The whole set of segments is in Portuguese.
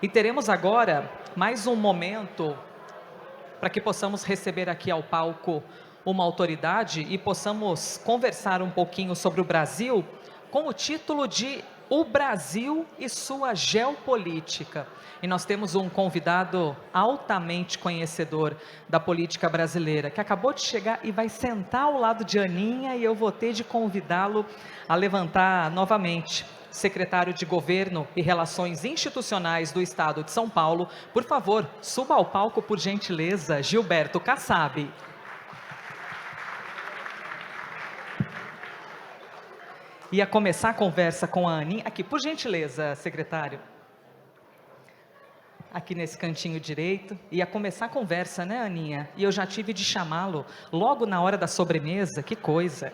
E teremos agora mais um momento para que possamos receber aqui ao palco uma autoridade e possamos conversar um pouquinho sobre o Brasil com o título de O Brasil e sua geopolítica. E nós temos um convidado altamente conhecedor da política brasileira, que acabou de chegar e vai sentar ao lado de Aninha, e eu vou ter de convidá-lo a levantar novamente. Secretário de Governo e Relações Institucionais do Estado de São Paulo, por favor, suba ao palco, por gentileza, Gilberto Kassab. Ia começar a conversa com a Aninha, aqui, por gentileza, secretário. Aqui nesse cantinho direito, ia começar a conversa, né, Aninha? E eu já tive de chamá-lo logo na hora da sobremesa, que coisa.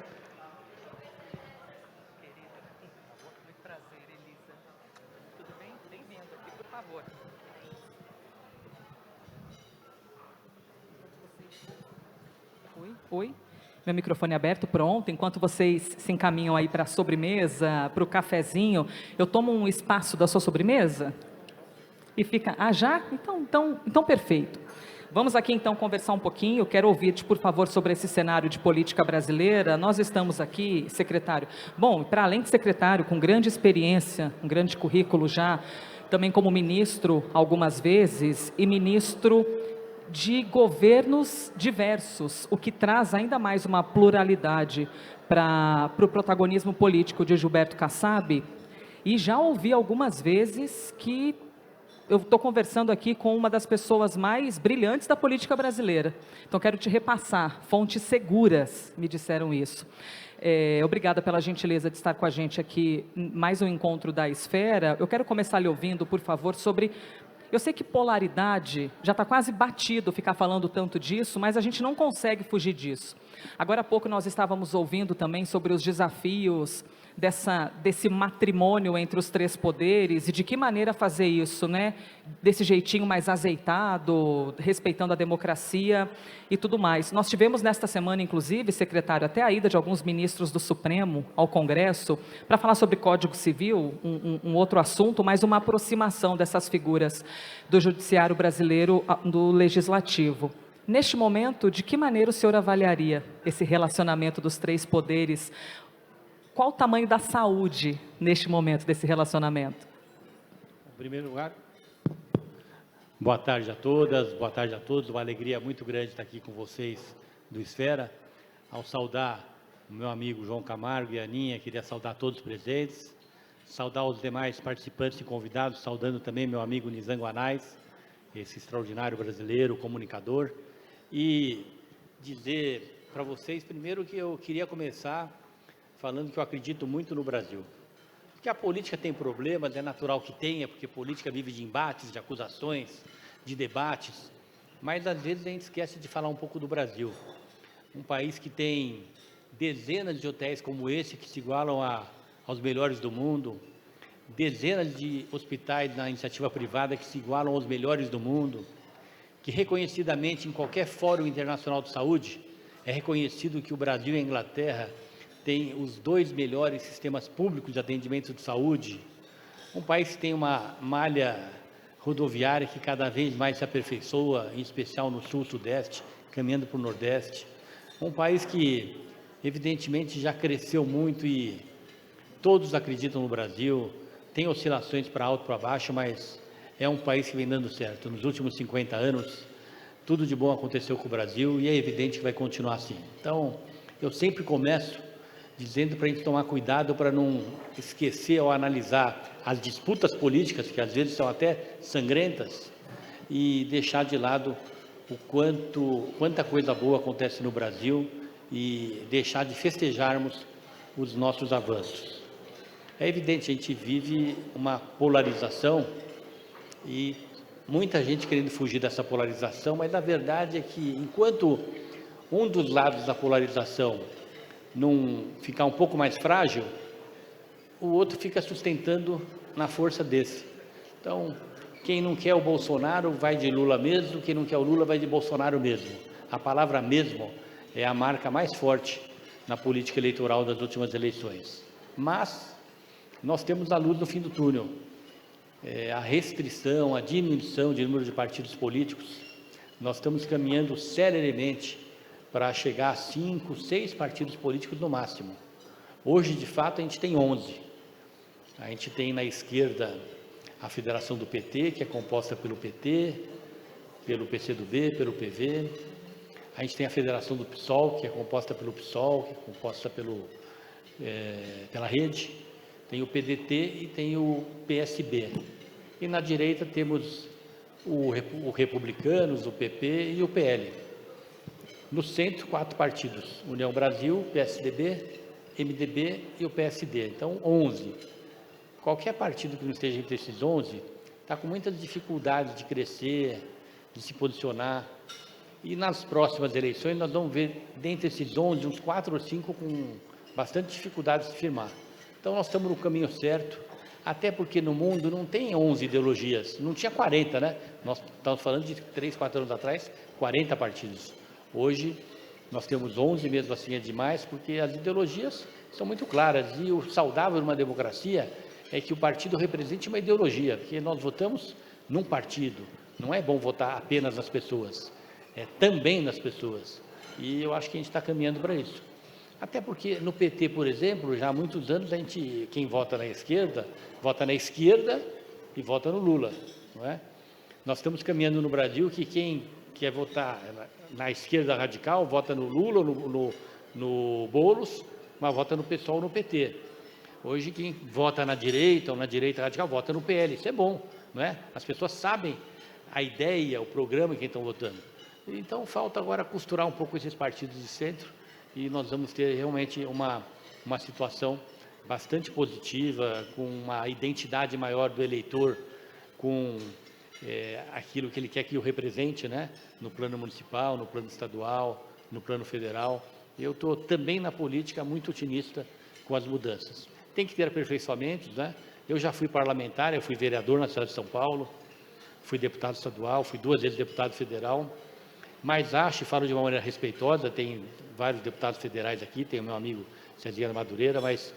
Oi? Meu microfone aberto, pronto. Enquanto vocês se encaminham aí para a sobremesa, para o cafezinho, eu tomo um espaço da sua sobremesa e fica... Ah, já? Então perfeito. Vamos aqui então conversar um pouquinho. Eu quero ouvir-te, por favor, sobre esse cenário de política brasileira. Nós estamos aqui, secretário. Bom, para além de secretário, com grande experiência, um grande currículo já, também como ministro algumas vezes e ministro de governos diversos, o que traz ainda mais uma pluralidade para o protagonismo político de Gilberto Kassab. E já ouvi algumas vezes que eu estou conversando aqui com uma das pessoas mais brilhantes da política brasileira. Então quero te repassar, fontes seguras me disseram isso. Obrigada pela gentileza de estar com a gente aqui, mais um encontro da Esfera. Eu quero começar lhe ouvindo, por favor, sobre... Eu sei que polaridade já está quase batido ficar falando tanto disso, mas a gente não consegue fugir disso. Agora há pouco nós estávamos ouvindo também sobre os desafios desse matrimônio entre os três poderes e de que maneira fazer isso, né? Desse jeitinho mais azeitado, respeitando a democracia e tudo mais. Nós tivemos nesta semana, inclusive, secretário, até a ida de alguns ministros do Supremo ao Congresso para falar sobre Código Civil, um outro assunto, mas uma aproximação dessas figuras do judiciário brasileiro do legislativo. Neste momento, de que maneira o senhor avaliaria esse relacionamento dos três poderes? Qual o tamanho da saúde neste momento desse relacionamento? Em primeiro lugar, boa tarde a todas, boa tarde a todos. Uma alegria muito grande estar aqui com vocês do Esfera. Ao saudar o meu amigo João Camargo e a Aninha, queria saudar todos os presentes, saudar os demais participantes e convidados, saudando também meu amigo Nizam Anais, esse extraordinário brasileiro, comunicador, e dizer para vocês, primeiro, que eu queria começar falando que eu acredito muito no Brasil. Porque a política tem problemas, é natural que tenha, porque política vive de embates, de acusações, de debates, mas às vezes a gente esquece de falar um pouco do Brasil. Um país que tem dezenas de hotéis como esse, que se igualam aos melhores do mundo, dezenas de hospitais na iniciativa privada que se igualam aos melhores do mundo, que reconhecidamente em qualquer fórum internacional de saúde, é reconhecido que o Brasil e a Inglaterra tem os dois melhores sistemas públicos de atendimento de saúde, um país que tem uma malha rodoviária que cada vez mais se aperfeiçoa, em especial no sul-sudeste, caminhando para o nordeste, um país que evidentemente já cresceu muito e todos acreditam no Brasil, tem oscilações para alto, para baixo, mas é um país que vem dando certo. Nos últimos 50 anos, tudo de bom aconteceu com o Brasil e é evidente que vai continuar assim. Então, eu sempre começo dizendo para a gente tomar cuidado para não esquecer ao analisar as disputas políticas, que às vezes são até sangrentas, e deixar de lado quanta coisa boa acontece no Brasil e deixar de festejarmos os nossos avanços. É evidente, a gente vive uma polarização e muita gente querendo fugir dessa polarização, mas a verdade é que enquanto um dos lados da polarização não ficar um pouco mais frágil, o outro fica sustentando na força desse. Então, quem não quer o Bolsonaro vai de Lula mesmo, quem não quer o Lula vai de Bolsonaro mesmo. A palavra mesmo é a marca mais forte na política eleitoral das últimas eleições. Mas nós temos a luz no fim do túnel. a restrição, a diminuição de número de partidos políticos, nós estamos caminhando celeremente para chegar a 5, 6 partidos políticos no máximo. Hoje, de fato, a gente tem 11. A gente tem na esquerda a Federação do PT, que é composta pelo PT, pelo PCdoB, pelo PV. A gente tem a Federação do PSOL, que é composta pelo PSOL, que é composta pela Rede. Tem o PDT e tem o PSB. E na direita temos o Republicanos, o PP e o PL. No centro, 4 partidos: União Brasil, PSDB, MDB e o PSD. Então, 11. Qualquer partido que não esteja entre esses 11 está com muitas dificuldades de crescer, de se posicionar. E nas próximas eleições nós vamos ver, dentre esses 11, uns 4 ou 5 com bastante dificuldade de se firmar. Então nós estamos no caminho certo, até porque no mundo não tem 11 ideologias, não tinha 40, né? Nós estamos falando de 3, 4 anos atrás, 40 partidos. Hoje nós temos 11, mesmo assim é demais, porque as ideologias são muito claras, e o saudável numa democracia é que o partido represente uma ideologia, porque nós votamos num partido, não é bom votar apenas nas pessoas, é também nas pessoas, e eu acho que a gente está caminhando para isso. Até porque no PT, por exemplo, já há muitos anos, quem vota na esquerda e vota no Lula, não é? Nós estamos caminhando no Brasil que quem quer votar na esquerda radical vota no Lula, no Boulos, mas vota no PSOL ou no PT. Hoje quem vota na direita ou na direita radical vota no PL, isso é bom, não é? As pessoas sabem a ideia, o programa que estão votando. Então falta agora costurar um pouco esses partidos de centro, e nós vamos ter realmente uma situação bastante positiva, com uma identidade maior do eleitor, com aquilo que ele quer que o represente, né? No plano municipal, no plano estadual, no plano federal. Eu estou também na política muito otimista com as mudanças. Tem que ter aperfeiçoamentos, né? Eu já fui parlamentar, eu fui vereador na cidade de São Paulo, fui deputado estadual, fui 2 vezes deputado federal, mas acho, e falo de uma maneira respeitosa, tem vários deputados federais aqui, tem o meu amigo Cezinha Madureira, mas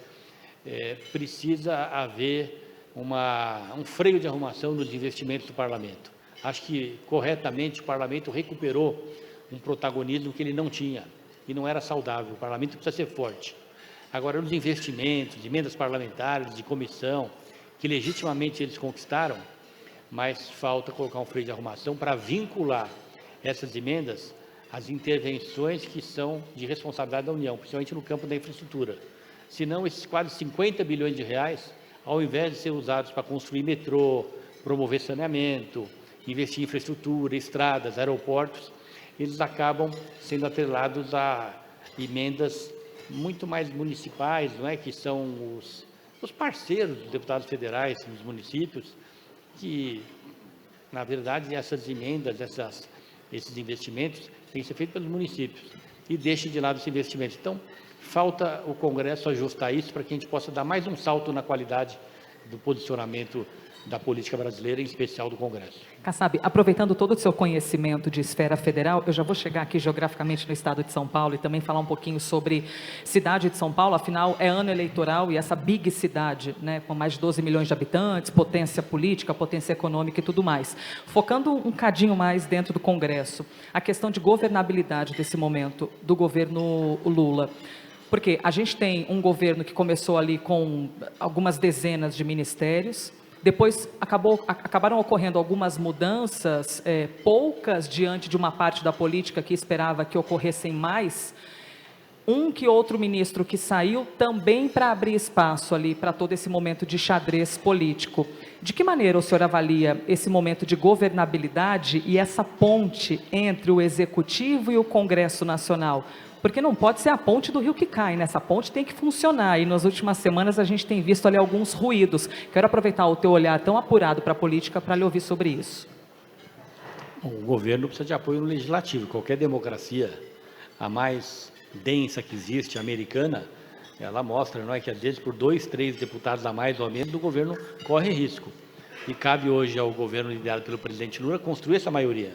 precisa haver um freio de arrumação nos investimentos do parlamento. Acho que, corretamente, o parlamento recuperou um protagonismo que ele não tinha, e não era saudável. O parlamento precisa ser forte. Agora, nos investimentos, de emendas parlamentares, de comissão, que legitimamente eles conquistaram, mas falta colocar um freio de arrumação para vincular essas emendas às intervenções que são de responsabilidade da União, principalmente no campo da infraestrutura. Senão, esses quase 50 bilhões de reais, ao invés de ser usados para construir metrô, promover saneamento, investir em infraestrutura, estradas, aeroportos, eles acabam sendo atrelados a emendas muito mais municipais, não é? Que são os parceiros dos deputados federais nos municípios, que, na verdade, essas emendas, esses investimentos têm que ser feitos pelos municípios, e deixem de lado esse investimento. Então, falta o Congresso ajustar isso para que a gente possa dar mais um salto na qualidade do posicionamento da política brasileira, em especial do Congresso. Kassab, aproveitando todo o seu conhecimento de esfera federal, eu já vou chegar aqui geograficamente no estado de São Paulo e também falar um pouquinho sobre cidade de São Paulo. Afinal, é ano eleitoral e essa big cidade, né, com mais de 12 milhões de habitantes, potência política, potência econômica e tudo mais. Focando um cadinho mais dentro do Congresso, a questão de governabilidade desse momento do governo Lula. Porque a gente tem um governo que começou ali com algumas dezenas de ministérios, depois acabaram ocorrendo algumas mudanças, poucas diante de uma parte da política que esperava que ocorressem mais. Um que outro ministro que saiu também para abrir espaço ali para todo esse momento de xadrez político. De que maneira o senhor avalia esse momento de governabilidade e essa ponte entre o Executivo e o Congresso Nacional? Porque não pode ser a ponte do rio que cai, né? Essa ponte tem que funcionar, e nas últimas semanas a gente tem visto ali alguns ruídos. Quero aproveitar o teu olhar tão apurado para a política para lhe ouvir sobre isso. O governo precisa de apoio no legislativo. Qualquer democracia, a mais densa que existe, americana, ela mostra, não é, que às vezes por 2, 3 deputados a mais ou a menos, o governo corre risco. E cabe hoje ao governo liderado pelo presidente Lula construir essa maioria.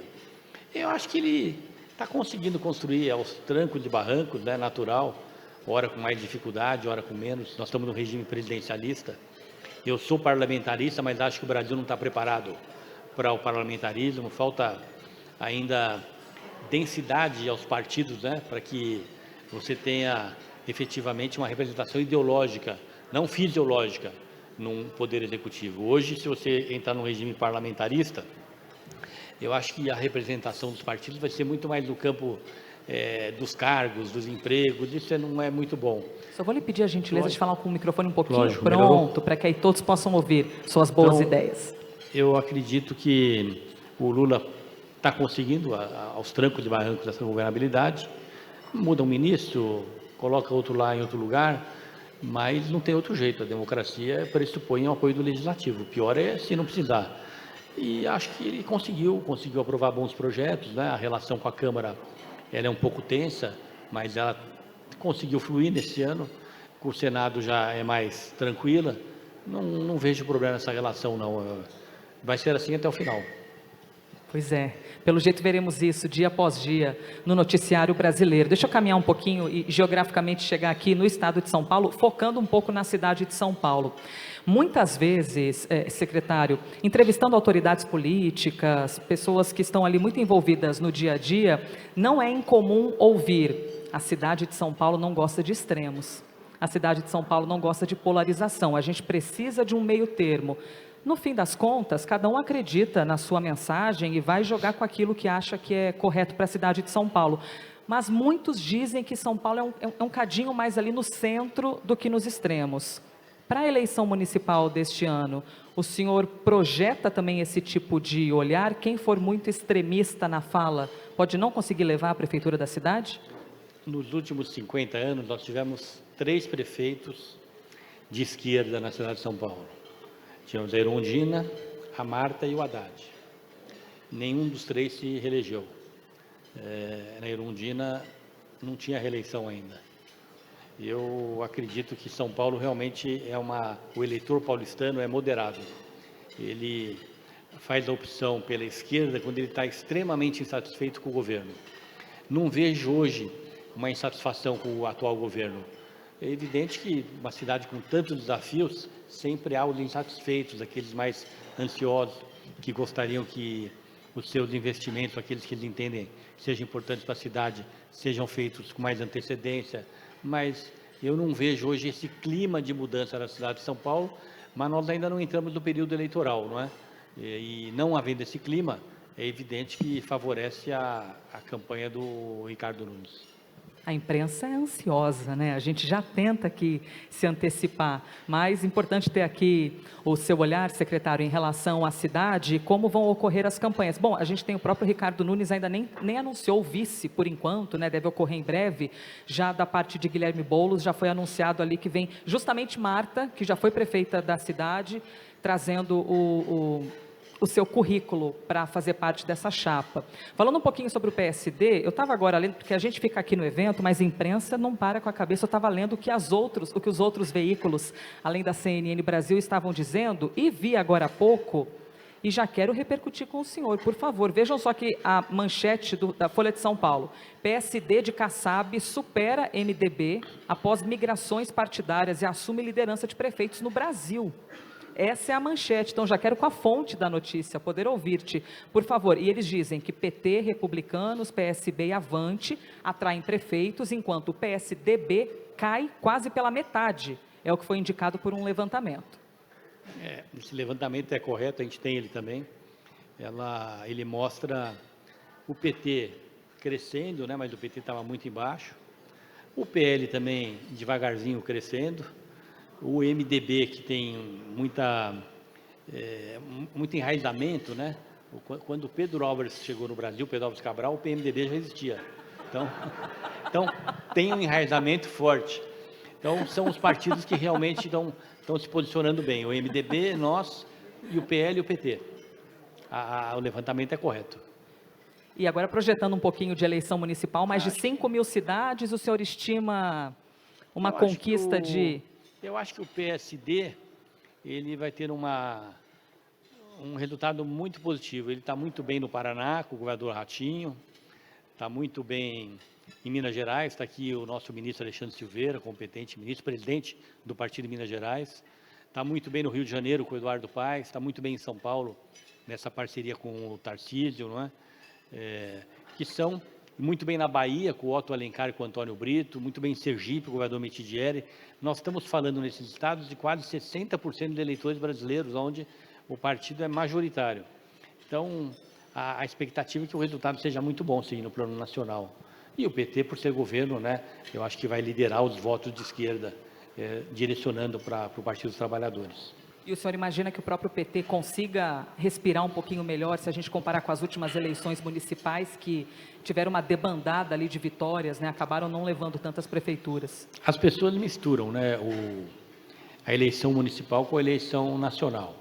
Eu acho que ele está conseguindo construir aos trancos de barrancos, né, natural, ora com mais dificuldade, ora com menos. Nós estamos no regime presidencialista, Eu sou parlamentarista, mas acho que o Brasil não está preparado para o parlamentarismo. Falta ainda densidade aos partidos, né, para que você tenha efetivamente uma representação ideológica, não fisiológica, num poder executivo. Hoje, se você entrar num regime parlamentarista, eu acho que a representação dos partidos vai ser muito mais no campo dos cargos, dos empregos. Isso não é muito bom. Só vou lhe pedir a gentileza de falar com o microfone um pouquinho Lógico, pronto, para que aí todos possam ouvir suas boas ideias. Eu acredito que o Lula está conseguindo, aos trancos e barrancos, essa governabilidade. Muda um ministro, coloca outro lá em outro lugar, mas não tem outro jeito. A democracia pressupõe o apoio do legislativo. O pior é se não precisar. E acho que ele conseguiu aprovar bons projetos, né? A relação com a Câmara, ela é um pouco tensa, mas ela conseguiu fluir nesse ano. Com o Senado já é mais tranquila. Não vejo problema nessa relação, não. Vai ser assim até o final. Pois é, pelo jeito veremos isso dia após dia no noticiário brasileiro. Deixa eu caminhar um pouquinho e geograficamente chegar aqui no estado de São Paulo, focando um pouco na cidade de São Paulo. Muitas vezes, secretário, entrevistando autoridades políticas, pessoas que estão ali muito envolvidas no dia a dia, não é incomum ouvir: a cidade de São Paulo não gosta de extremos, a cidade de São Paulo não gosta de polarização, a gente precisa de um meio termo. No fim das contas, cada um acredita na sua mensagem e vai jogar com aquilo que acha que é correto para a cidade de São Paulo. Mas muitos dizem que São Paulo é um cadinho mais ali no centro do que nos extremos. Para a eleição municipal deste ano, o senhor projeta também esse tipo de olhar? Quem for muito extremista na fala pode não conseguir levar a prefeitura da cidade? Nos últimos 50 anos, nós tivemos 3 prefeitos de esquerda na cidade de São Paulo. Tínhamos a Erundina, a Marta e o Haddad. Nenhum dos 3 se reelegeu. Na Erundina não tinha reeleição ainda. Eu acredito que São Paulo realmente o eleitor paulistano é moderado. Ele faz a opção pela esquerda quando ele está extremamente insatisfeito com o governo. Não vejo hoje uma insatisfação com o atual governo. É evidente que uma cidade com tantos desafios, sempre há os insatisfeitos, aqueles mais ansiosos, que gostariam que os seus investimentos, aqueles que eles entendem sejam importantes para a cidade, sejam feitos com mais antecedência. Mas eu não vejo hoje esse clima de mudança na cidade de São Paulo, mas nós ainda não entramos no período eleitoral, não é? E não havendo esse clima, é evidente que favorece a campanha do Ricardo Nunes. A imprensa é ansiosa, né? A gente já tenta aqui se antecipar, mas é importante ter aqui o seu olhar, secretário, em relação à cidade e como vão ocorrer as campanhas. Bom, a gente tem o próprio Ricardo Nunes, ainda nem anunciou o vice por enquanto, né? Deve ocorrer em breve. Já da parte de Guilherme Boulos, já foi anunciado ali que vem justamente Marta, que já foi prefeita da cidade, trazendo o seu currículo para fazer parte dessa chapa. Falando um pouquinho sobre o PSD, eu estava agora lendo, porque a gente fica aqui no evento, mas a imprensa não para com a cabeça. Eu estava lendo o que os outros veículos, além da CNN Brasil, estavam dizendo, e vi agora há pouco, e já quero repercutir com o senhor, por favor. Vejam só que a manchete da Folha de São Paulo: PSD de Kassab supera MDB após migrações partidárias e assume liderança de prefeitos no Brasil. Essa é a manchete, então já quero com a fonte da notícia, poder ouvir-te, por favor. E eles dizem que PT, Republicanos, PSB e Avante atraem prefeitos, enquanto o PSDB cai quase pela metade, é o que foi indicado por um levantamento. Esse levantamento é correto, a gente tem ele também. Ele mostra o PT crescendo, né, mas o PT estava muito embaixo. O PL também devagarzinho crescendo. O MDB, que tem muito enraizamento, né? Quando o Pedro Álvares chegou no Brasil, Pedro Álvares Cabral, o PMDB já existia. Então tem um enraizamento forte. Então, são os partidos que realmente estão se posicionando bem. O MDB, nós, e o PL e o PT. O levantamento é correto. E agora, projetando um pouquinho de eleição municipal, mais de 5 mil cidades, o senhor estima uma conquista de... Eu acho que o PSD, ele vai ter um resultado muito positivo. Ele está muito bem no Paraná, com o governador Ratinho, está muito bem em Minas Gerais, está aqui o nosso ministro Alexandre Silveira, competente ministro, presidente do partido de Minas Gerais, está muito bem no Rio de Janeiro com o Eduardo Paes, está muito bem em São Paulo, nessa parceria com o Tarcísio, não é? Que são muito bem na Bahia, com o Otto Alencar e com o Antônio Brito, muito bem em Sergipe, com o governador Metidieri. Nós estamos falando nesses estados de quase 60% de eleitores brasileiros, onde o partido é majoritário. Então, a expectativa é que o resultado seja muito bom, sim, no plano nacional. E o PT, por ser governo, né, eu acho que vai liderar os votos de esquerda, direcionando para o Partido dos Trabalhadores. E o senhor imagina que o próprio PT consiga respirar um pouquinho melhor se a gente comparar com as últimas eleições municipais que tiveram uma debandada ali de vitórias, né? Acabaram não levando tantas prefeituras? As pessoas misturam, né, a eleição municipal com a eleição nacional.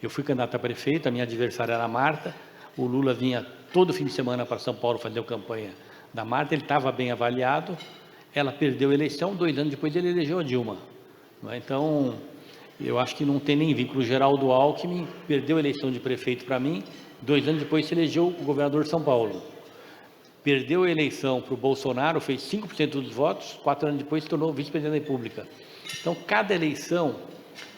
Eu fui candidato a prefeito, a minha adversária era a Marta, o Lula vinha todo fim de semana para São Paulo fazer a campanha da Marta, ele estava bem avaliado, ela perdeu a eleição, 2 anos depois ele elegeu a Dilma. Então, eu acho que não tem nem vínculo. Geraldo Alckmin perdeu a eleição de prefeito para mim, 2 anos depois se elegeu o governador de São Paulo. Perdeu a eleição para o Bolsonaro, fez 5% dos votos, 4 anos depois se tornou vice-presidente da República. Então, cada eleição,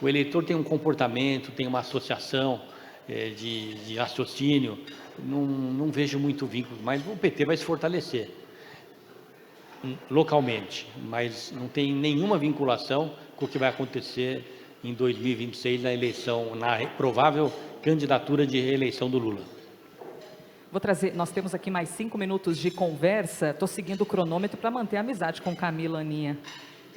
o eleitor tem um comportamento, tem uma associação de raciocínio, não vejo muito vínculo, mas o PT vai se fortalecer localmente, mas não tem nenhuma vinculação com o que vai acontecer em 2026 na eleição, na provável candidatura de reeleição do Lula. Vou trazer, nós temos aqui mais 5 minutos de conversa, estou seguindo o cronômetro para manter a amizade com Camila, Aninha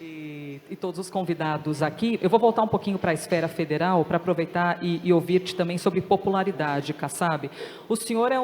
e todos os convidados aqui. Eu vou voltar um pouquinho para a esfera federal, para aproveitar e ouvir-te também sobre popularidade, Kassab. O senhor é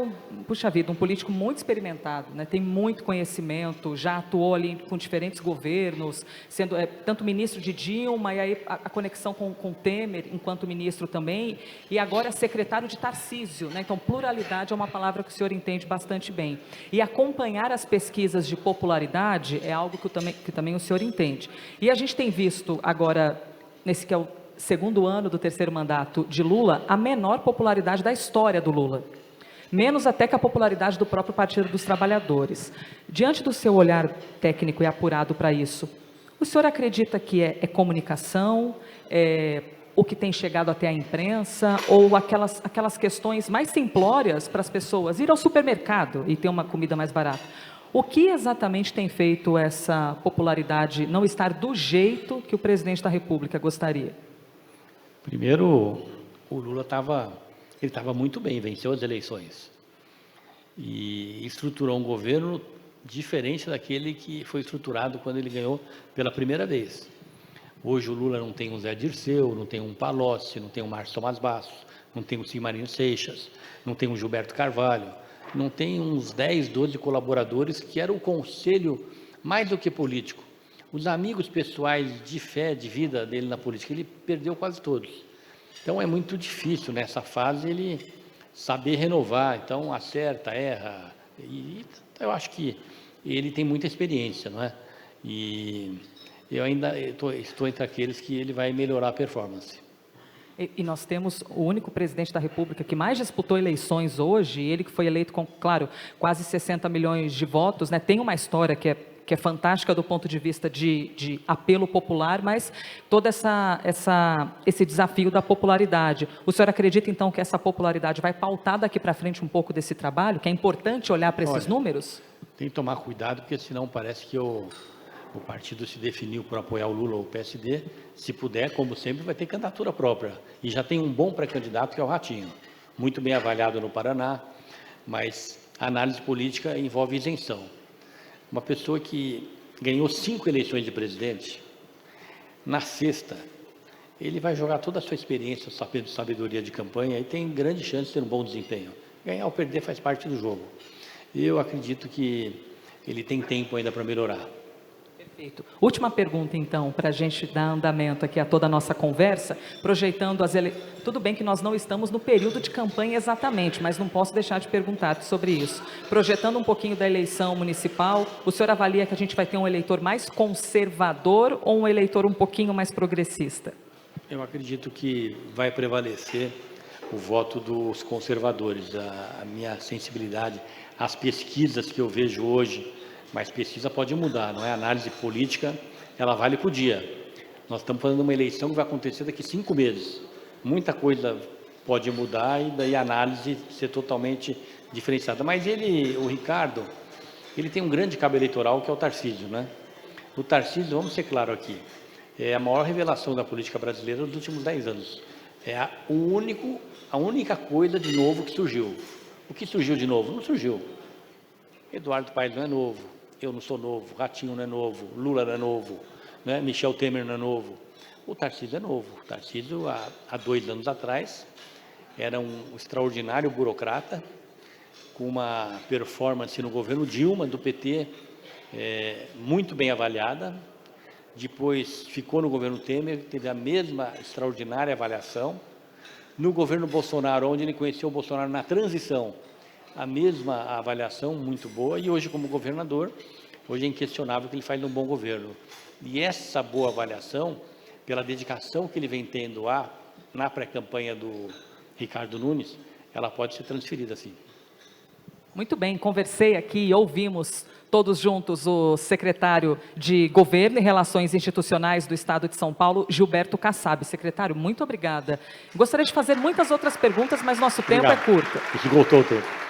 puxa vida, um político muito experimentado, né? Tem muito conhecimento, já atuou ali com diferentes governos, sendo tanto ministro de Dilma, e aí a conexão com Temer, enquanto ministro também, e agora secretário de Tarcísio, né? Então, pluralidade é uma palavra que o senhor entende bastante bem. E acompanhar as pesquisas de popularidade é algo que também o senhor entende. E a gente tem visto agora, nesse que é o segundo ano do 3º mandato de Lula, a menor popularidade da história do Lula. Menos até que a popularidade do próprio Partido dos Trabalhadores. Diante do seu olhar técnico e apurado para isso, o senhor acredita que é comunicação, o que tem chegado até a imprensa, ou aquelas questões mais simplórias para as pessoas ir ao supermercado e ter uma comida mais barata? O que exatamente tem feito essa popularidade não estar do jeito que o presidente da República gostaria? Primeiro, o Lula estava muito bem, venceu as eleições e estruturou um governo diferente daquele que foi estruturado quando ele ganhou pela primeira vez. Hoje o Lula não tem um Zé Dirceu, não tem um Palocci, não tem um Márcio Tomás Bastos, não tem um Cimarino Seixas, não tem um Gilberto Carvalho, não tem uns 10, 12 colaboradores que era o conselho mais do que político. Os amigos pessoais de fé, de vida dele na política, ele perdeu quase todos. Então é muito difícil nessa fase ele saber renovar, então acerta, erra, e eu acho que ele tem muita experiência, não é? E eu ainda estou entre aqueles que ele vai melhorar a performance. E nós temos o único presidente da República que mais disputou eleições hoje, ele que foi eleito com, claro, quase 60 milhões de votos, né? Tem uma história que é fantástica do ponto de vista de apelo popular, mas todo esse desafio da popularidade. O senhor acredita, então, que essa popularidade vai pautar daqui para frente um pouco desse trabalho, que é importante olhar para esses números? Tem que tomar cuidado, porque senão parece que o partido se definiu por apoiar o Lula ou o PSD. Se puder, como sempre, vai ter candidatura própria. E já tem um bom pré-candidato, que é o Ratinho. Muito bem avaliado no Paraná, mas a análise política envolve isenção. Uma pessoa que ganhou 5 eleições de presidente, na sexta, ele vai jogar toda a sua experiência, sabedoria de campanha e tem grande chance de ter um bom desempenho. Ganhar ou perder faz parte do jogo. Eu acredito que ele tem tempo ainda para melhorar. Perfeito. Última pergunta, então, para a gente dar andamento aqui a toda a nossa conversa, projetando as eleições. Tudo bem que nós não estamos no período de campanha exatamente, mas não posso deixar de perguntar sobre isso. Projetando um pouquinho da eleição municipal, o senhor avalia que a gente vai ter um eleitor mais conservador ou um eleitor um pouquinho mais progressista? Eu acredito que vai prevalecer o voto dos conservadores. A minha sensibilidade, as pesquisas que eu vejo hoje, mas pesquisa pode mudar, não é? A análise política, ela vale para o dia. Nós estamos fazendo uma eleição que vai acontecer daqui 5 meses. Muita coisa pode mudar e daí a análise ser totalmente diferenciada. Mas o Ricardo, ele tem um grande cabo eleitoral que é o Tarcísio, né? O Tarcísio, vamos ser claro aqui, é a maior revelação da política brasileira dos últimos 10 anos. É a única coisa de novo que surgiu. O que surgiu de novo? Não surgiu. Eduardo Paes não é novo, eu não sou novo, Ratinho não é novo, Lula não é novo, né? Michel Temer não é novo. O Tarcísio é novo. O Tarcísio, há 2 anos atrás, era um extraordinário burocrata, com uma performance no governo Dilma, do PT, muito bem avaliada. Depois ficou no governo Temer, teve a mesma extraordinária avaliação. No governo Bolsonaro, onde ele conheceu o Bolsonaro na transição, a mesma avaliação, muito boa. E hoje, como governador, hoje é inquestionável que ele faz um bom governo. E essa boa avaliação, pela dedicação que ele vem tendo na pré-campanha do Ricardo Nunes, ela pode ser transferida, sim. Muito bem, conversei aqui, ouvimos todos juntos o secretário de Governo e Relações Institucionais do Estado de São Paulo, Gilberto Kassab. Secretário, muito obrigada. Gostaria de fazer muitas outras perguntas, mas nosso tempo é curto. Esgotou o tempo.